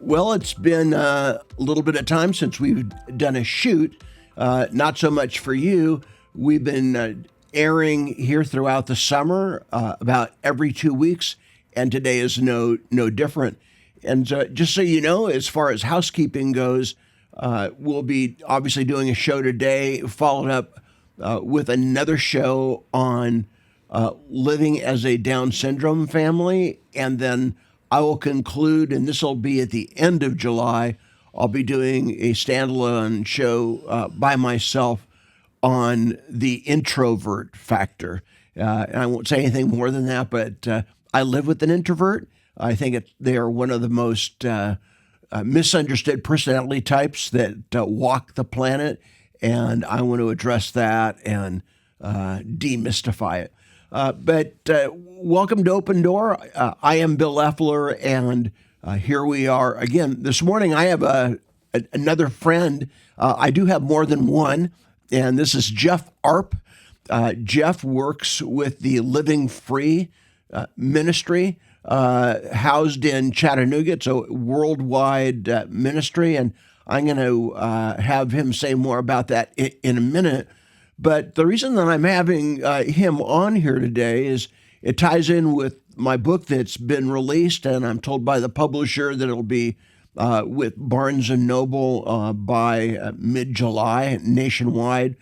Well, it's been a little bit of time since we've done a shoot. Not so much for you. We've been airing here throughout the summer, about every 2 weeks, and today is no different. And just so you know, as far as housekeeping goes, we'll be obviously doing a show today, followed up with another show on living as a Down syndrome family, and then I will conclude, and this will be at the end of July. I'll be doing a standalone show by myself on the introvert factor. And I won't say anything more than that, but I live with an introvert. I think they are one of the most misunderstood personality types that walk the planet, and I want to address that and demystify it. But welcome to Open Door. I am Bill Loeffler, and here we are again. This morning I have another friend. I do have more than one, and this is Jeff Arp. Jeff works with the Living Free ministry, housed in Chattanooga. It's a worldwide ministry, and I'm going to have him say more about that in a minute. But the reason that I'm having him on here today is it ties in with my book that's been released, and I'm told by the publisher that it'll be with Barnes & Noble by mid-July nationwide.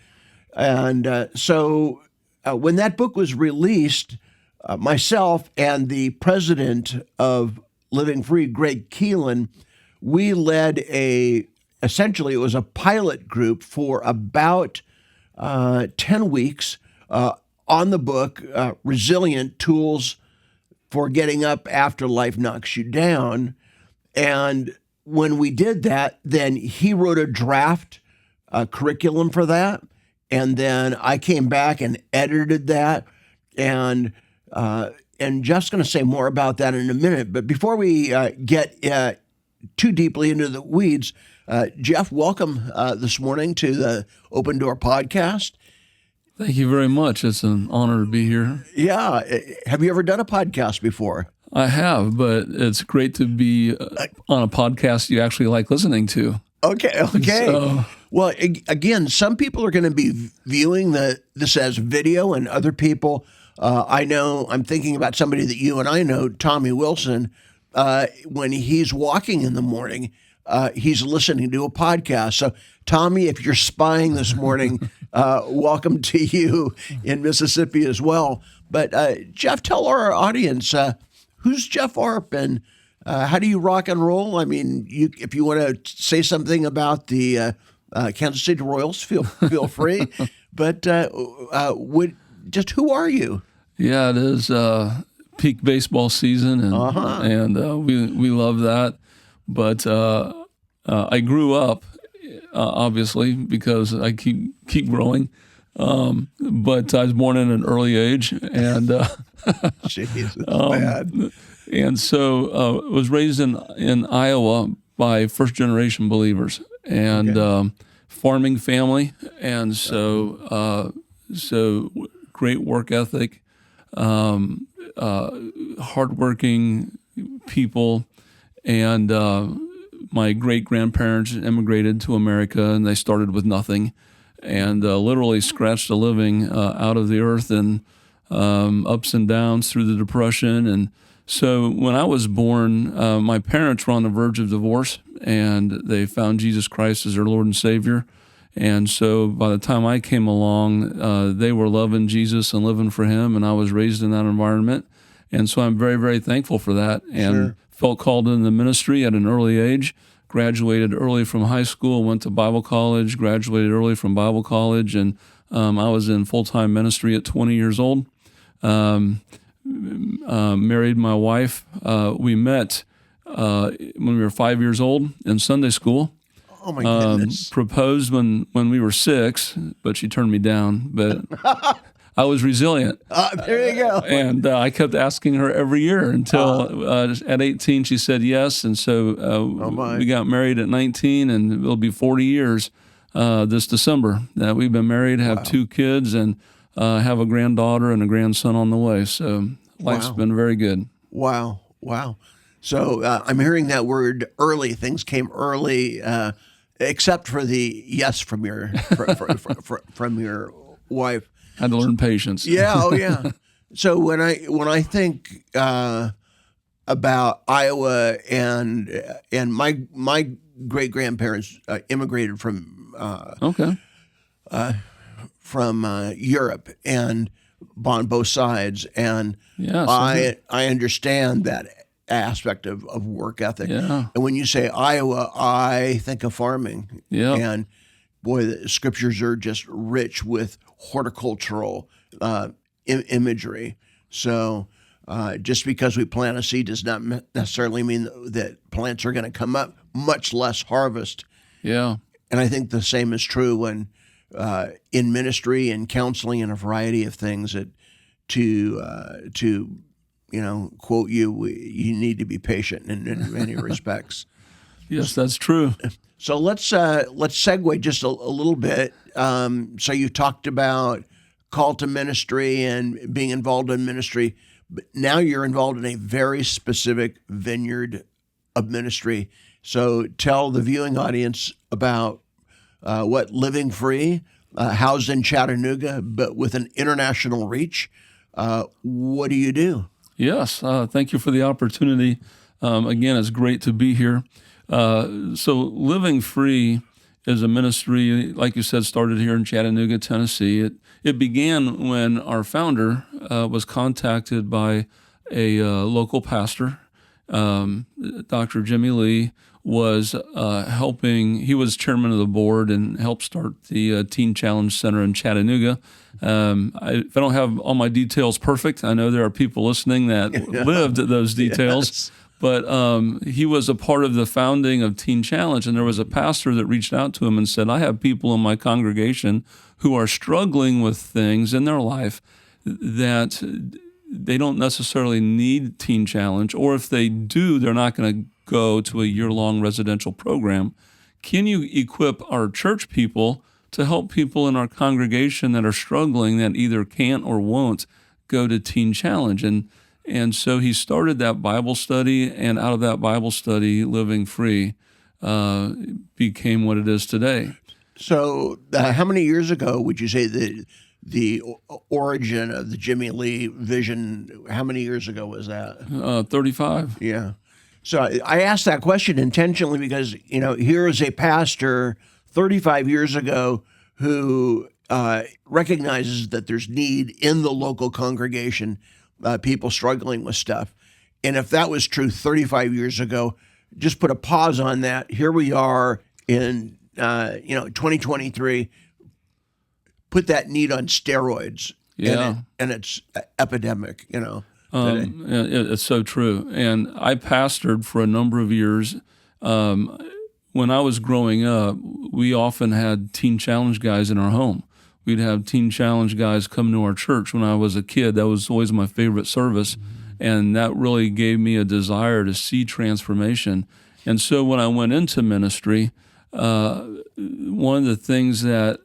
And so when that book was released, myself and the president of Living Free, Greg Keelan, we led essentially it was a pilot group for about 10 weeks on the book, Resilient Tools for Getting Up After Life Knocks You Down. And when we did that, then he wrote a draft curriculum for that. And then I came back and edited that. And Jeff's going to say more about that in a minute. But before we get too deeply into the weeds, Jeff, welcome this morning to the Open Door podcast. Thank you very much. It's an honor to be here. Yeah. Have you ever done a podcast before? I have, but it's great to be on a podcast you actually like listening to. Okay. So, well, again, some people are going to be viewing this as video, and other people, I know, I'm thinking about somebody that you and I know, Tommy Wilson, when he's walking in the morning, he's listening to a podcast. So, Tommy, if you're spying this morning, welcome to you in Mississippi as well. But Jeff, tell our audience, who's Jeff Arp, and how do you rock and roll? I mean, if you want to say something about the Kansas City Royals, feel free. But who are you? Yeah, it is peak baseball season, and we love that. But I grew up, obviously, because I keep growing. But I was born in an early age, and Jeez, that's bad. And so was raised in Iowa by first generation believers and farming family, and so great work ethic, hardworking people, and my great-grandparents immigrated to America, and they started with nothing, and literally scratched a living out of the earth, and ups and downs through the Depression. And so when I was born, my parents were on the verge of divorce, and they found Jesus Christ as their Lord and Savior. And so by the time I came along, they were loving Jesus and living for Him, and I was raised in that environment. And so I'm very, very thankful for that, and felt called into the ministry at an early age, graduated early from high school, went to Bible college, graduated early from Bible college, and I was in full-time ministry at 20 years old. Married my wife. We met when we were 5 years old in Sunday school. Oh my goodness. Proposed when we were 6, but she turned me down. But I was resilient. There you go. And I kept asking her every year until at 18 she said yes. And so we got married at 19, and it'll be 40 years this December that we've been married, have 2 kids, and have a granddaughter and a grandson on the way. So life's been very good. Wow. So I'm hearing that word early. Things came early, except for the yes from your from your wife. Had to learn patience. Yeah, oh yeah. So when I think about Iowa and my great grandparents immigrated Okay. from Europe and on both sides, and Yes. I understand that aspect of work ethic. Yeah. And when you say Iowa, I think of farming. Yeah. And boy, the scriptures are just rich with horticultural imagery. So just because we plant a seed does not necessarily mean that plants are going to come up, much less harvest. Yeah. And I think the same is true when in ministry and counseling and a variety of things that to quote you need to be patient in many respects. Yes, that's true. So let's segue just a little bit. So you talked about call to ministry and being involved in ministry, but now you're involved in a very specific vineyard of ministry. So tell the viewing audience about what Living Free, housed in Chattanooga, but with an international reach. What do you do? Yes. Thank you for the opportunity. Again, it's great to be here. So Living Free is a ministry, like you said, started here in Chattanooga, Tennessee. It began when our founder was contacted by a local pastor. Dr. Jimmy Lee was helping. He was chairman of the board and helped start the Teen Challenge Center in Chattanooga. If I don't have all my details perfect, I know there are people listening that lived those details. Yes. But he was a part of the founding of Teen Challenge, and there was a pastor that reached out to him and said, I have people in my congregation who are struggling with things in their life that they don't necessarily need Teen Challenge, or if they do, they're not going to go to a year-long residential program. Can you equip our church people to help people in our congregation that are struggling that either can't or won't go to Teen Challenge? And so he started that Bible study, and out of that Bible study, Living Free became what it is today. So how many years ago would you say the origin of the Jimmy Lee vision, how many years ago was that? 35. Yeah. So I asked that question intentionally because, here is a pastor 35 years ago who recognizes that there's need in the local congregation, people struggling with stuff. And if that was true 35 years ago, just put a pause on that. Here we are in 2023. Put that need on steroids. Yeah. And it's epidemic, today. It's so true. And I pastored for a number of years. When I was growing up, we often had Teen Challenge guys in our home. We'd have Teen Challenge guys come to our church when I was a kid. That was always my favorite service. And that really gave me a desire to see transformation. And so when I went into ministry, one of the things that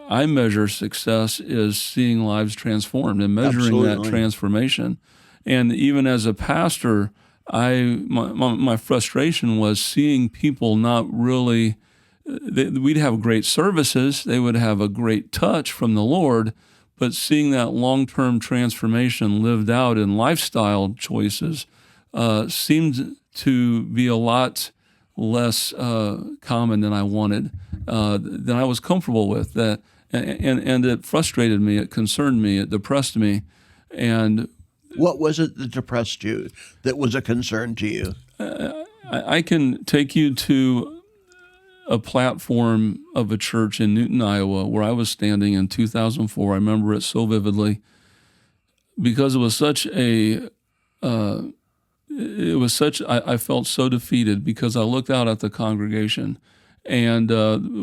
I measure success is seeing lives transformed and measuring Absolutely. that transformation. And even as a pastor, my frustration was seeing people not really. We'd have great services, they would have a great touch from the Lord, but seeing that long-term transformation lived out in lifestyle choices seemed to be a lot less common than I wanted, than I was comfortable with. That. And it frustrated me, it concerned me, it depressed me. And what was it that depressed you, that was a concern to you? I can take you to a platform of a church in Newton, Iowa, where I was standing in 2004. I remember it so vividly because it was such a, I felt so defeated because I looked out at the congregation. And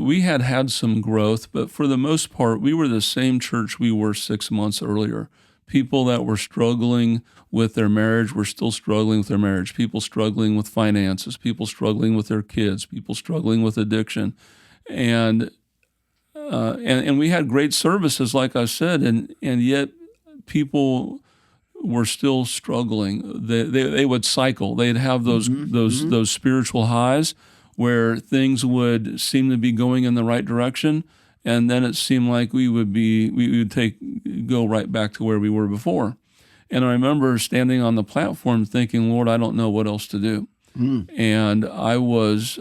we had some growth, but for the most part, we were the same church we were 6 months earlier. People that were struggling with their marriage were still struggling with their marriage. People struggling with finances. People struggling with their kids. People struggling with addiction. And we had great services, like I said, and yet people were still struggling. They would cycle. They'd have those spiritual highs where things would seem to be going in the right direction, and then it seemed like we would go right back to where we were before. And I remember standing on the platform thinking, Lord, I don't know what else to do. And I was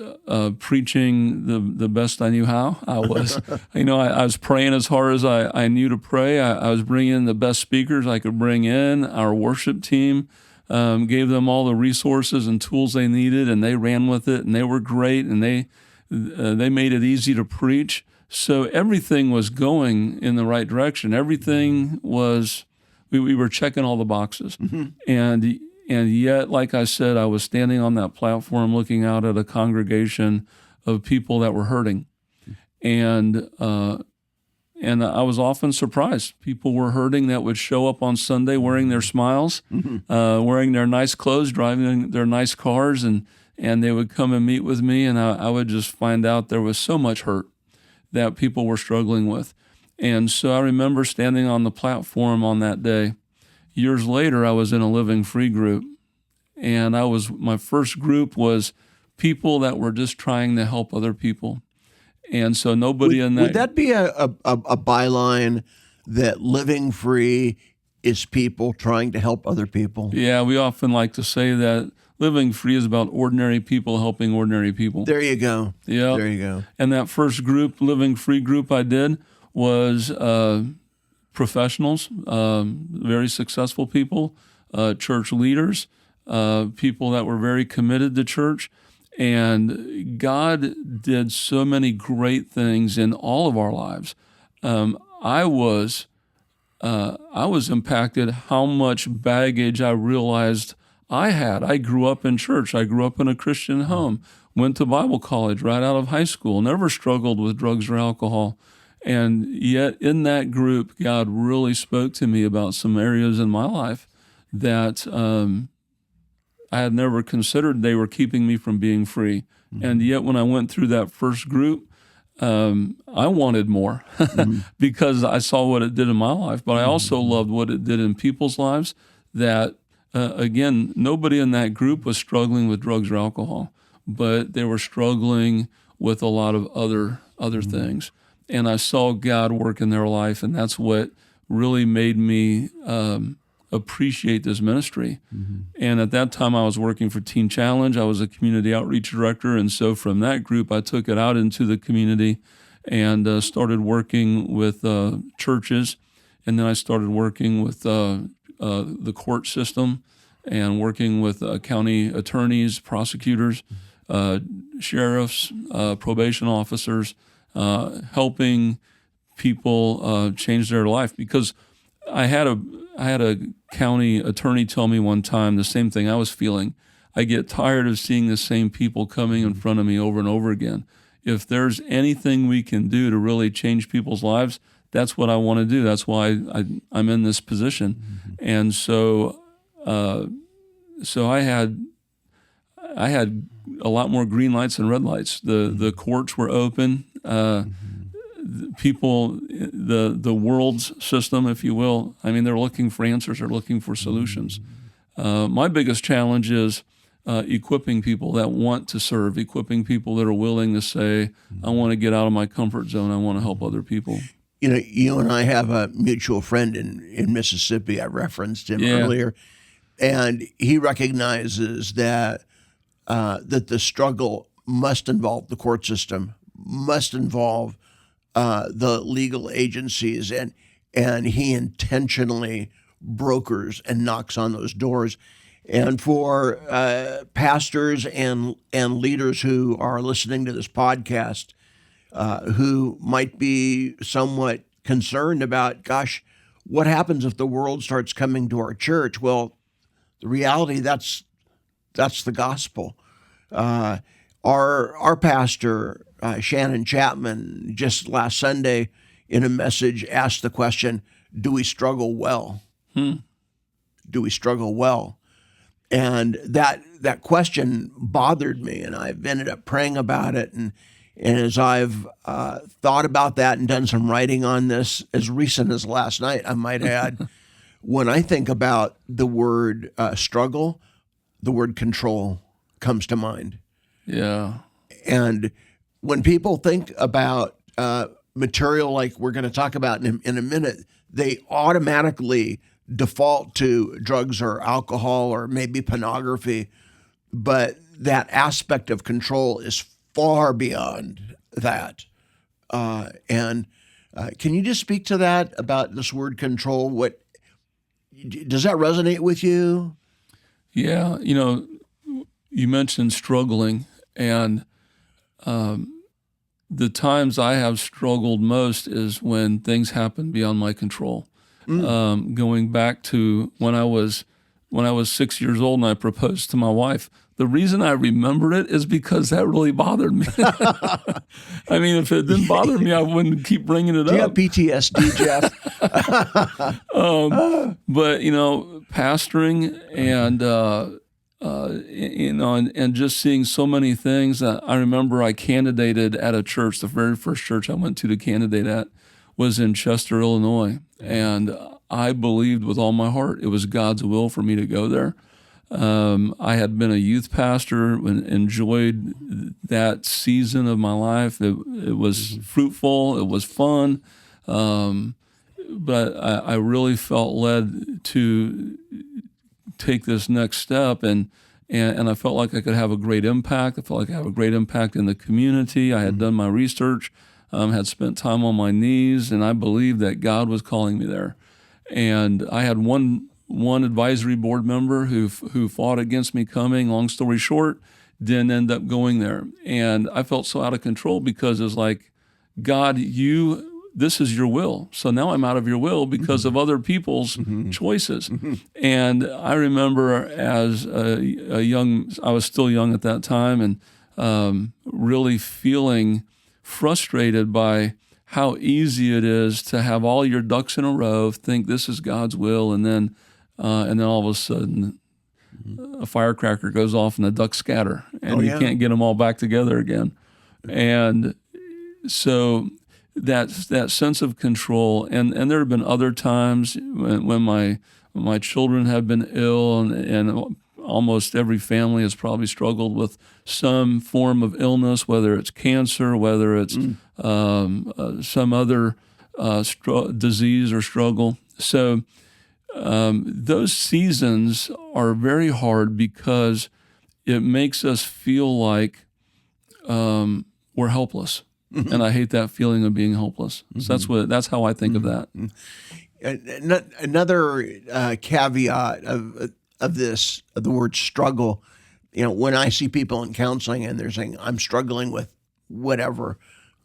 preaching the best I knew how. I was, I was praying as hard as I knew to pray. I was bringing in the best speakers I could bring in. Our worship team gave them all the resources and tools they needed, and they ran with it, and they were great, and they made it easy to preach. So everything was going in the right direction. Everything was, we were checking all the boxes. And yet, like I said, I was standing on that platform looking out at a congregation of people that were hurting. And I was often surprised. People were hurting that would show up on Sunday wearing their smiles, wearing their nice clothes, driving their nice cars, and they would come and meet with me, and I would just find out there was so much hurt that people were struggling with. And so I remember standing on the platform on that day. Years later, I was in a Living Free group, and my first group was people that were just trying to help other people. And so nobody would that be a byline that Living Free is people trying to help other people? Yeah, we often like to say that Living Free is about ordinary people helping ordinary people. There you go. Yeah. There you go. And that first group, Living Free group I did, was professionals, very successful people, church leaders, people that were very committed to church. And God did so many great things in all of our lives. I was impacted how much baggage I realized I had. I grew up in church. I grew up in a Christian home, went to Bible college right out of high school, never struggled with drugs or alcohol. And yet in that group, God really spoke to me about some areas in my life that I had never considered they were keeping me from being free. And yet when I went through that first group, I wanted more because I saw what it did in my life, but I also loved what it did in people's lives that, again, nobody in that group was struggling with drugs or alcohol, but they were struggling with a lot of other things. And I saw God work in their life, and that's what really made me appreciate this ministry. And at that time, I was working for Teen Challenge. I was a community outreach director, and so from that group, I took it out into the community and started working with churches, and then I started working with the court system and working with county attorneys, prosecutors, sheriffs, probation officers, helping people change their life. Because I had a county attorney tell me one time the same thing I was feeling. I get tired of seeing the same people coming in front of me over and over again. If there's anything we can do to really change people's lives, that's what I want to do. That's why I'm in this position. And so I had a lot more green lights and red lights. The courts were open. People, the world's system, if you will, I mean, they're looking for answers. They're looking for solutions. My biggest challenge is equipping people that want to serve, equipping people that are willing to say, I want to get out of my comfort zone. I want to help other people. You know, you and I have a mutual friend in Mississippi. I referenced him earlier. And he recognizes that that the struggle must involve the court system, must involve the legal agencies, and he intentionally brokers and knocks on those doors. And for pastors and leaders who are listening to this podcast, who might be somewhat concerned about, gosh, what happens if the world starts coming to our church? Well, the reality, that's the gospel. Our pastor, Shannon Chapman, just last Sunday in a message asked the question, do we struggle well? Do we struggle well? And that question bothered me, and I've ended up praying about it. And as I've thought about that and done some writing on this as recent as last night, I might add, when I think about the word struggle, the word control comes to mind. Yeah. And when people think about material like we're going to talk about in a minute, they automatically default to drugs or alcohol or maybe pornography. But that aspect of control is far beyond that. And can you just speak to that about this word control? What does that resonate with you? Yeah. You mentioned struggling, and the times I have struggled most is when things happen beyond my control. Going back to when I was 6 years old and I proposed to my wife. The reason I remember it is because that really bothered me. I mean, if it didn't bother me, I wouldn't keep bringing it up. Do you have PTSD, Jeff? But pastoring and just seeing so many things. I remember I candidated at a church. The very first church I went to candidate at was in Chester, Illinois, and I believed with all my heart it was God's will for me to go there. I had been a youth pastor and enjoyed that season of my life. It was fruitful. It was fun. But I really felt led to take this next step, and I felt like I could have a great impact. I felt like I have a great impact in the community. I had done my research, had spent time on my knees, and I believed that God was calling me there. And I had one advisory board member who fought against me coming. Long story short, didn't end up going there. And I felt so out of control because it was like, God, this is your will. So now I'm out of your will because of other people's choices. And I remember as I was still young at that time, and really feeling frustrated by how easy it is to have all your ducks in a row, think this is God's will, and then all of a sudden a firecracker goes off and the ducks scatter, and you can't get them all back together again. And so that sense of control, and there have been other times when my children have been ill, and almost every family has probably struggled with some form of illness, whether it's cancer, whether it's some other disease or struggle. So those seasons are very hard because it makes us feel like we're helpless. And I hate that feeling of being helpless. So that's how I think of that. Another caveat of the word struggle, when I see people in counseling and they're saying, I'm struggling with whatever,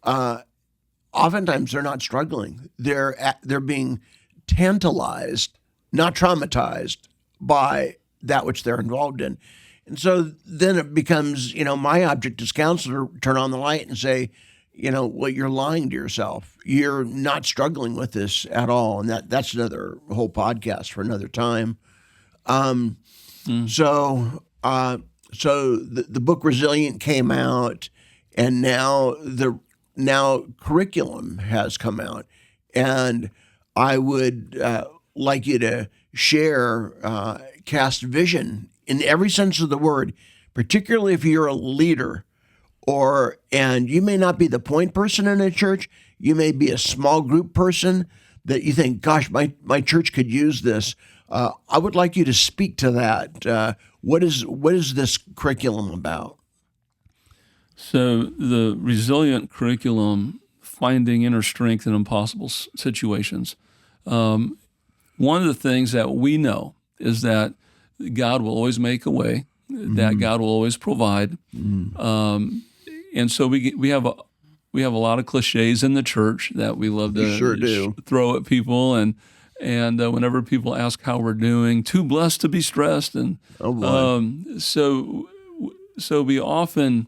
oftentimes they're not struggling. They're being tantalized, not traumatized by that which they're involved in. And so then it becomes, my object as counselor, turn on the light and say, well, you're lying to yourself. You're not struggling with this at all. And that's another whole podcast for another time. So the book Resilient came out, and now curriculum has come out. And I would like you to share, cast vision in every sense of the word, particularly if you're a leader, and you may not be the point person in a church. You may be a small group person that you think, gosh, my church could use this. I would like you to speak to that. What is this curriculum about? So the Resilient curriculum, finding inner strength in impossible situations. One of the things that we know is that God will always make a way, that God will always provide. And so we have a lot of cliches in the church that we love to throw at people, and whenever people ask how we're doing, too blessed to be stressed, and so we often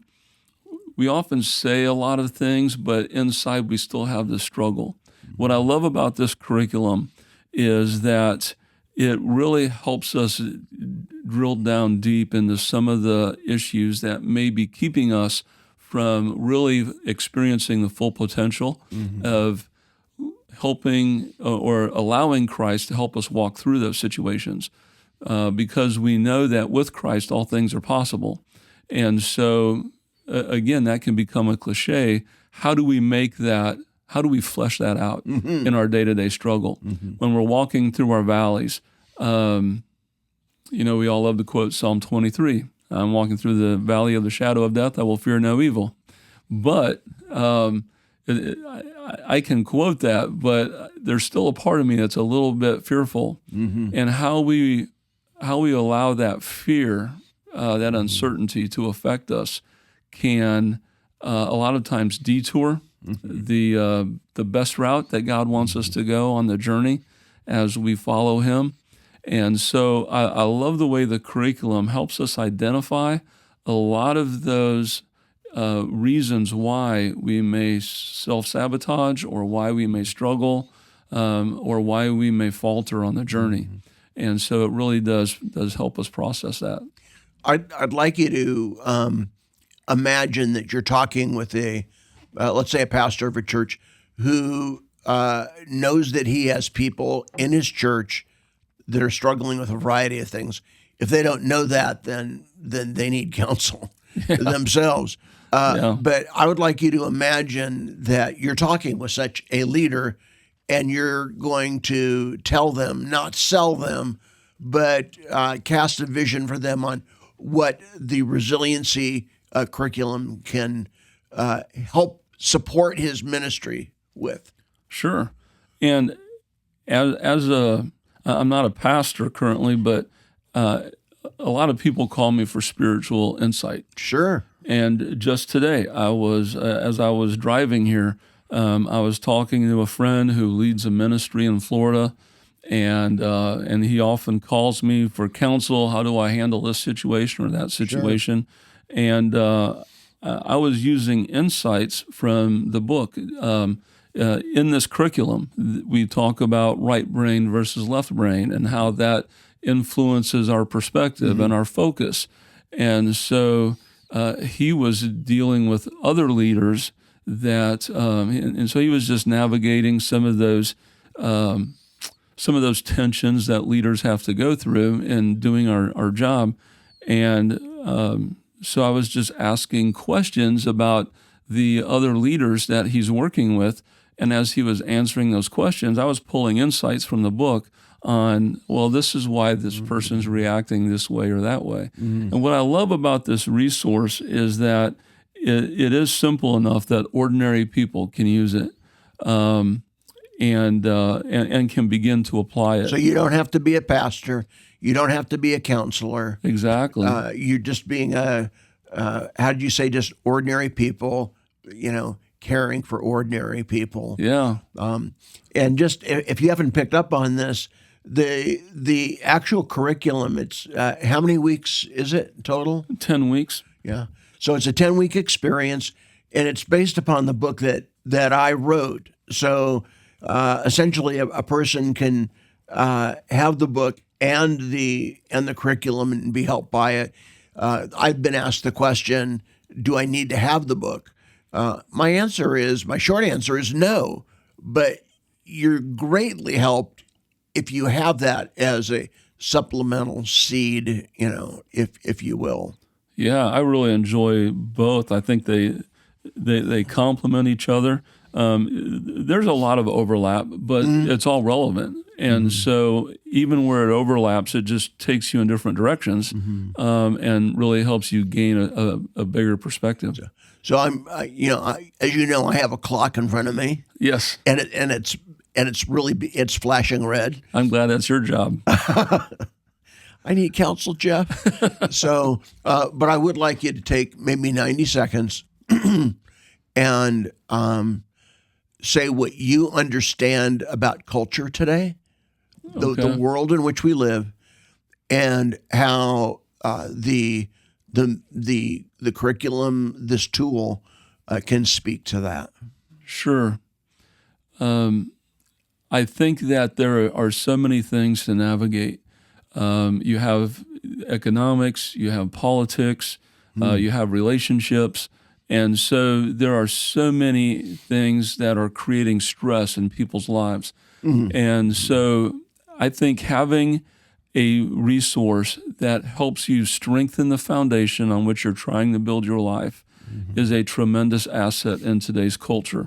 say a lot of things, but inside we still have this struggle. What I love about this curriculum is that it really helps us drill down deep into some of the issues that may be keeping us from really experiencing the full potential of helping or allowing Christ to help us walk through those situations, because we know that with Christ all things are possible. And so, again, that can become a cliche. How do we make that? How do we flesh that out in our day-to-day struggle when we're walking through our valleys? We all love to quote Psalm 23. I'm walking through the valley of the shadow of death. I will fear no evil. But I can quote that, but there's still a part of me that's a little bit fearful. And how we allow that fear, that uncertainty to affect us can a lot of times detour the best route that God wants us to go on the journey as we follow Him. And so I love the way the curriculum helps us identify a lot of those reasons why we may self-sabotage or why we may struggle or why we may falter on the journey. And so it really does help us process that. I'd like you to imagine that you're talking with let's say a pastor of a church who knows that he has people in his church that are struggling with a variety of things. If they don't know that, then they need counsel themselves. But I would like you to imagine that you're talking with such a leader and you're going to tell them, not sell them, but cast a vision for them on what the resiliency curriculum can help support his ministry with. Sure. And as I'm not a pastor currently, but a lot of people call me for spiritual insight. Sure. And just today, as I was driving here, I was talking to a friend who leads a ministry in Florida, and he often calls me for counsel. How do I handle this situation or that situation? Sure. And I was using insights from the book. In this curriculum, we talk about right brain versus left brain and how that influences our perspective and our focus. And so he was dealing with other leaders that, and so he was just navigating some of those tensions that leaders have to go through in doing our job. And so I was just asking questions about the other leaders that he's working with. And as he was answering those questions, I was pulling insights from the book on, well, this is why this person's reacting this way or that way. And what I love about this resource is that it is simple enough that ordinary people can use it and can begin to apply it. So you don't have to be a pastor. You don't have to be a counselor. Exactly. You're just being how did you say, just ordinary people, caring for ordinary people. Yeah. And just if you haven't picked up on this, the actual curriculum, it's how many weeks is it total? 10 weeks. Yeah. So it's a 10-week experience, and it's based upon the book that I wrote. So essentially, a person can have the book and the curriculum and be helped by it. I've been asked the question, do I need to have the book? My short answer is no, but you're greatly helped if you have that as a supplemental seed, if you will. Yeah, I really enjoy both. I think they complement each other. There's a lot of overlap, but it's all relevant. And so even where it overlaps, it just takes you in different directions and really helps you gain a bigger perspective. So as you know, I have a clock in front of me. Yes, and it's flashing red. I'm glad that's your job. I need counsel, Jeff. So, but I would like you to take maybe 90 seconds and say what you understand about culture today, the world in which we live, and how the curriculum, this tool, can speak to that. Sure. I think that there are so many things to navigate. You have economics, you have politics, you have relationships, And so there are so many things that are creating stress in people's lives. And so I think having a resource that helps you strengthen the foundation on which you're trying to build your life is a tremendous asset in today's culture.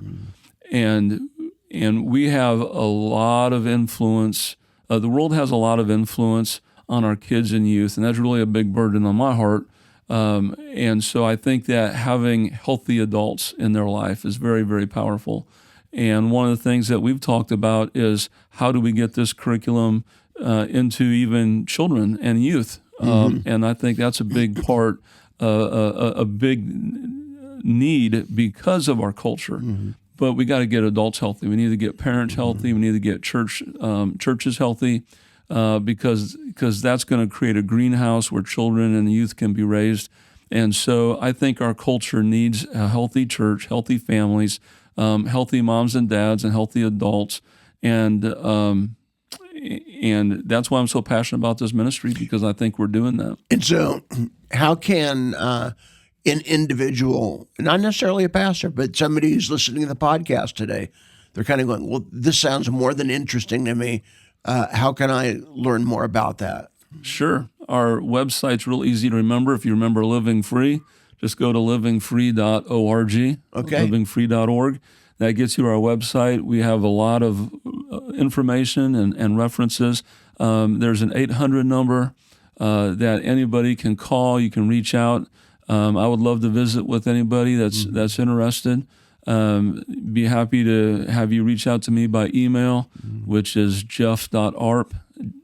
And we have a lot of influence. The world has a lot of influence on our kids and youth, and that's really a big burden on my heart. And so I think that having healthy adults in their life is very, very powerful. And one of the things that we've talked about is how do we get this curriculum into even children and youth? And I think that's a big part, a big need because of our culture. But we got to get adults healthy. We need to get parents healthy. We need to get churches healthy. Because that's going to create a greenhouse where children and youth can be raised. And so I think our culture needs a healthy church, healthy families, healthy moms and dads, and healthy adults. And that's why I'm so passionate about this ministry, because I think we're doing that. And so how can an individual, not necessarily a pastor, but somebody who's listening to the podcast today, they're kind of going, well, this sounds more than interesting to me. How can I learn more about that? Sure. Our website's real easy to remember. If you remember Living Free, just go to livingfree.org, livingfree.org. That gets you to our website. We have a lot of information and references. There's an 800 number that anybody can call. You can reach out. I would love to visit with anybody that's interested. Be happy to have you reach out to me by email, which is jeff.arp,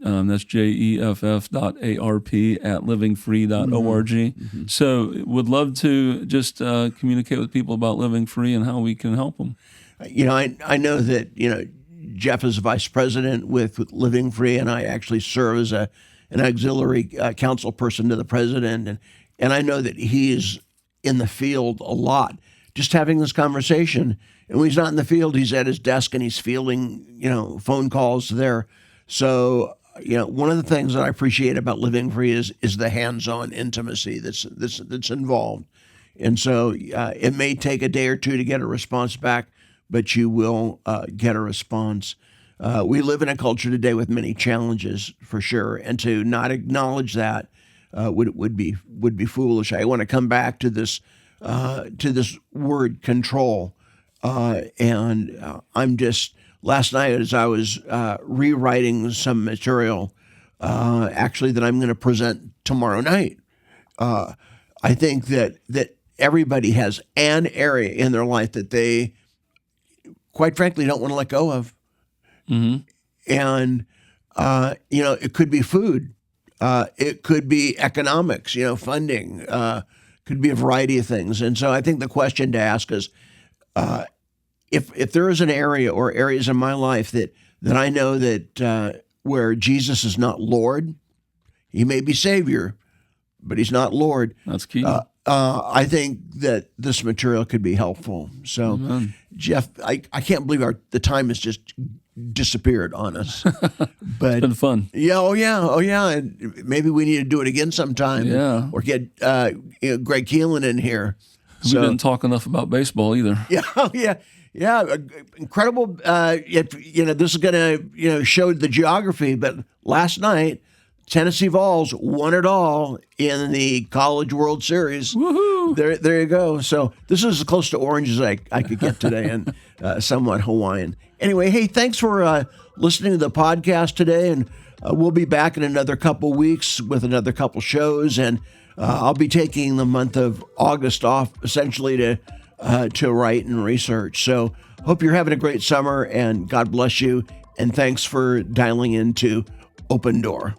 that's jeff.arp@livingfree.org. So would love to just communicate with people about Living Free and how we can help them. I know that, Jeff is vice president with Living Free, and I actually serve as an auxiliary council person to the president. And I know that he is in the field a lot, just having this conversation. And when he's not in the field, he's at his desk and he's fielding, phone calls there. So, one of the things that I appreciate about Living Free is the hands-on intimacy that's involved. And so it may take a day or two to get a response back, but you will get a response. We live in a culture today with many challenges, for sure, and to not acknowledge that would be foolish. I want to come back to this word control, and I'm just last night as I was rewriting some material, actually that I'm going to present tomorrow night. I think that everybody has an area in their life that they, quite frankly, don't want to let go of. And, it could be food. It could be economics, funding, could be a variety of things. And so I think the question to ask is, if there is an area or areas in my life that I know that where Jesus is not Lord, he may be Savior, but he's not Lord. That's key. I think that this material could be helpful. So, Amen. Jeff, I can't believe the time has just disappeared on us. But it's been fun. Yeah, oh yeah, and maybe we need to do it again sometime. Yeah, or get Greg Keelan in here. We didn't talk enough about baseball either. Yeah, incredible. This is going to show the geography. But last night, Tennessee Vols won it all in the College World Series. Woohoo! There you go. So this is as close to orange as I could get today, and somewhat Hawaiian. Anyway, hey, thanks for listening to the podcast today, and we'll be back in another couple weeks with another couple shows, and I'll be taking the month of August off essentially to write and research. So hope you're having a great summer, and God bless you, and thanks for dialing into Open Door.